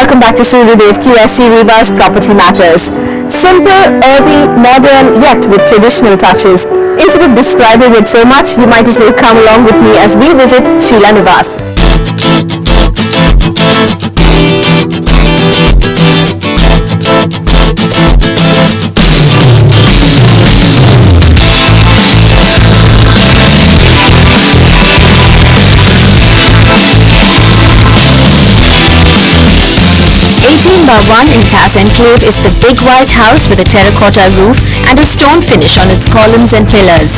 welcome back to Suryadev QSC Reba's Property Matters. Simple, earthy, modern, yet with traditional touches. Instead of describing it so much, you might as well come along with me as we visit Sheila Nivas. 18/1 in Tas Enclave is the big white house with a terracotta roof and a stone finish on its columns and pillars.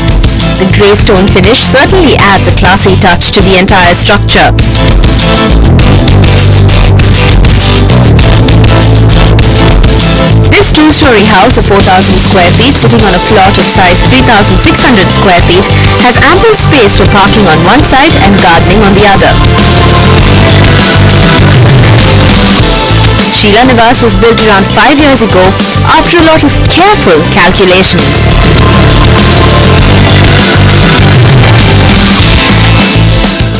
The grey stone finish certainly adds a classy touch to the entire structure. This two-story house of 4,000 square feet sitting on a plot of size 3,600 square feet has ample space for parking on one side and gardening on the other. Sheila Nivas was built around 5 years ago after a lot of careful calculations.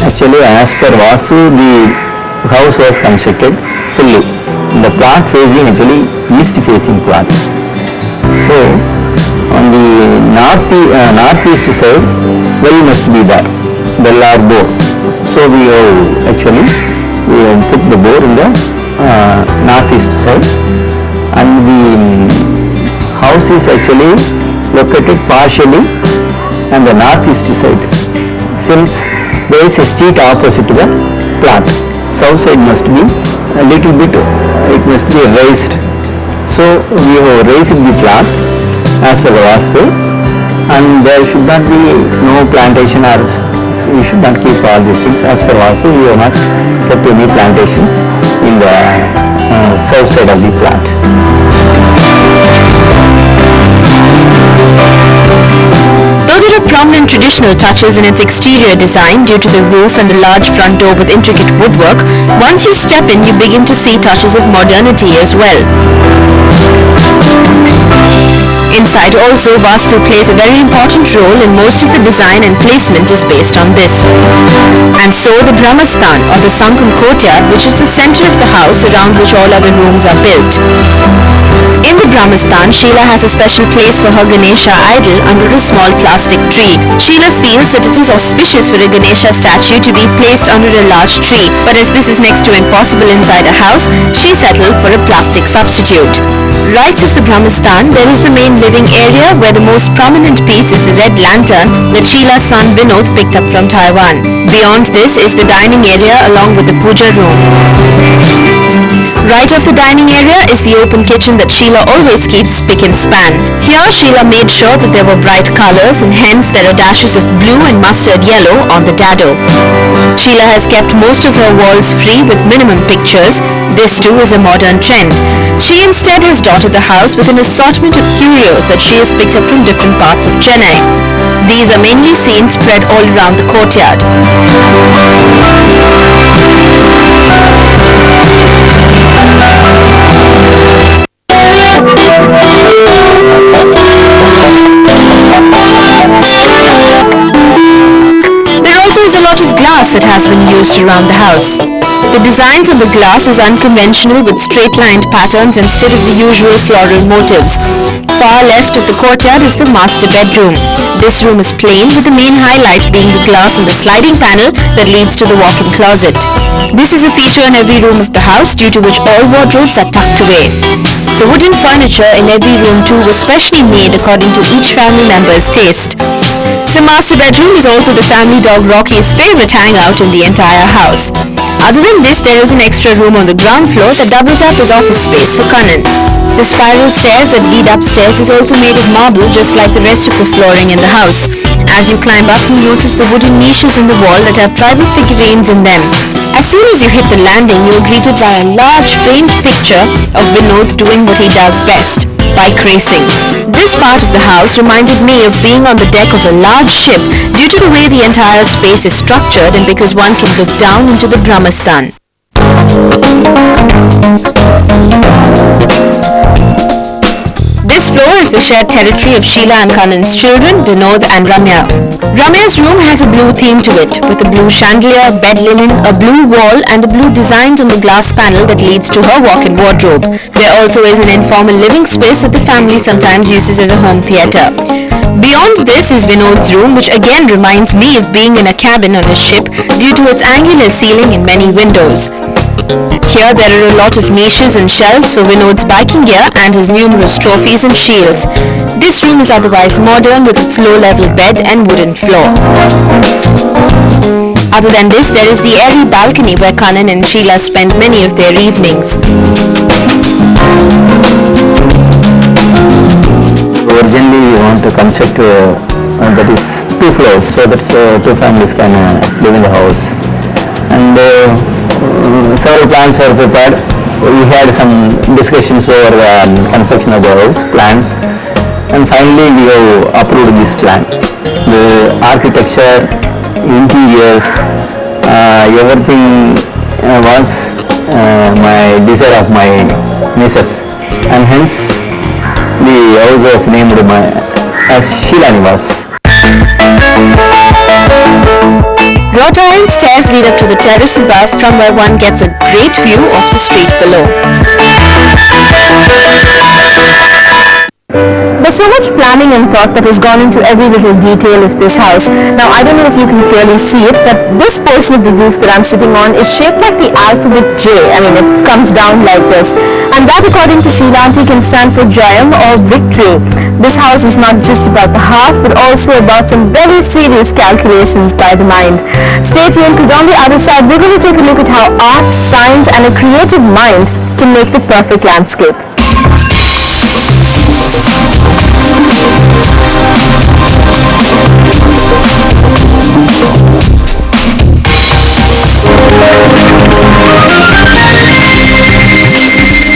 Actually, as per Vastu, the house was constructed fully. The plot facing actually east facing plot. So, on the northeast side, well must be there, well or bore. So we have put the bore in the northeast side, and the house is actually located partially on the northeast side, since there is a street opposite to the plot. South side must be a little bit, it must be raised. So we have raised the plot as per the Vastu, and there should not be no plantation, or we should not keep all these things. As per Vastu, we have not kept any plantation in the south side of the plot. Though there are prominent traditional touches in its exterior design due to the roof and the large front door with intricate woodwork, once you step in, you begin to see touches of modernity as well. Inside also, Vastu plays a very important role, in most of the design and placement is based on this. And so the Brahmastan, or the sunken courtyard, which is the center of the house around which all other rooms are built. In the Brahmastan, Sheila has a special place for her Ganesha idol under a small plastic tree. Sheila feels that it is auspicious for a Ganesha statue to be placed under a large tree, but as this is next to impossible inside a house, she settled for a plastic substitute. Right of the Brahmastan, there is the main living area where the most prominent piece is the red lantern that Sheila's son Vinod picked up from Taiwan. Beyond this is the dining area along with the puja room. Right of the dining area is the open kitchen that Sheila always keeps spick and span. Here Sheila made sure that there were bright colors, and hence there are dashes of blue and mustard yellow on the dado. Sheila has kept most of her walls free with minimum pictures. This too is a modern trend. She instead has dotted the house with an assortment of curios that she has picked up from different parts of Chennai. These are mainly seen spread all around the courtyard. There also is a lot of glass that has been used around the house. The designs on the glass is unconventional with straight-lined patterns instead of the usual floral motifs. Far left of the courtyard is the master bedroom. This room is plain, with the main highlight being the glass on the sliding panel that leads to the walk-in closet. This is a feature in every room of the house, due to which all wardrobes are tucked away. The wooden furniture in every room too was specially made according to each family member's taste. The master bedroom is also the family dog Rocky's favorite hangout in the entire house. Other than this, there is an extra room on the ground floor that doubles up as office space for Kanan. The spiral stairs that lead upstairs is also made of marble, just like the rest of the flooring in the house. As you climb up, you notice the wooden niches in the wall that have tribal figurines in them. As soon as you hit the landing, you are greeted by a large framed picture of Vinod doing what he does best, bike racing. This part of the house reminded me of being on the deck of a large ship due to the way the entire space is structured and because one can look down into the Brahmastan. This floor is the shared territory of Sheila and Kanan's children, Vinod and Ramya. Ramya's room has a blue theme to it, with a blue chandelier, bed linen, a blue wall and the blue designs on the glass panel that leads to her walk-in wardrobe. There also is an informal living space that the family sometimes uses as a home theatre. Beyond this is Vinod's room, which again reminds me of being in a cabin on a ship due to its angular ceiling and many windows. Here there are a lot of niches and shelves for Vinod's biking gear and his numerous trophies and shields. This room is otherwise modern with its low-level bed and wooden floor. Other than this, there is the airy balcony where Kanan and Sheila spend many of their evenings. Originally we want to construct that is 2 floors so that 2 families can live in the house. And several plans are prepared. We had some discussions over the construction of the house plans, and finally we have approved this plan. The architecture, interiors, everything was my desire of my missus, and hence the house was named as Sheila Nivas. Wrought iron stairs lead up to the terrace above, from where one gets a great view of the street below. There's so much planning and thought that has gone into every little detail of this house. Now, I don't know if you can clearly see it, but this portion of the roof that I'm sitting on is shaped like the alphabet J. I mean, it comes down like this. And that, according to Sheila Auntie, can stand for Jayam or victory. This house is not just about the heart, but also about some very serious calculations by the mind. Stay tuned, because on the other side, we're going to take a look at how art, science, and a creative mind can make the perfect landscape.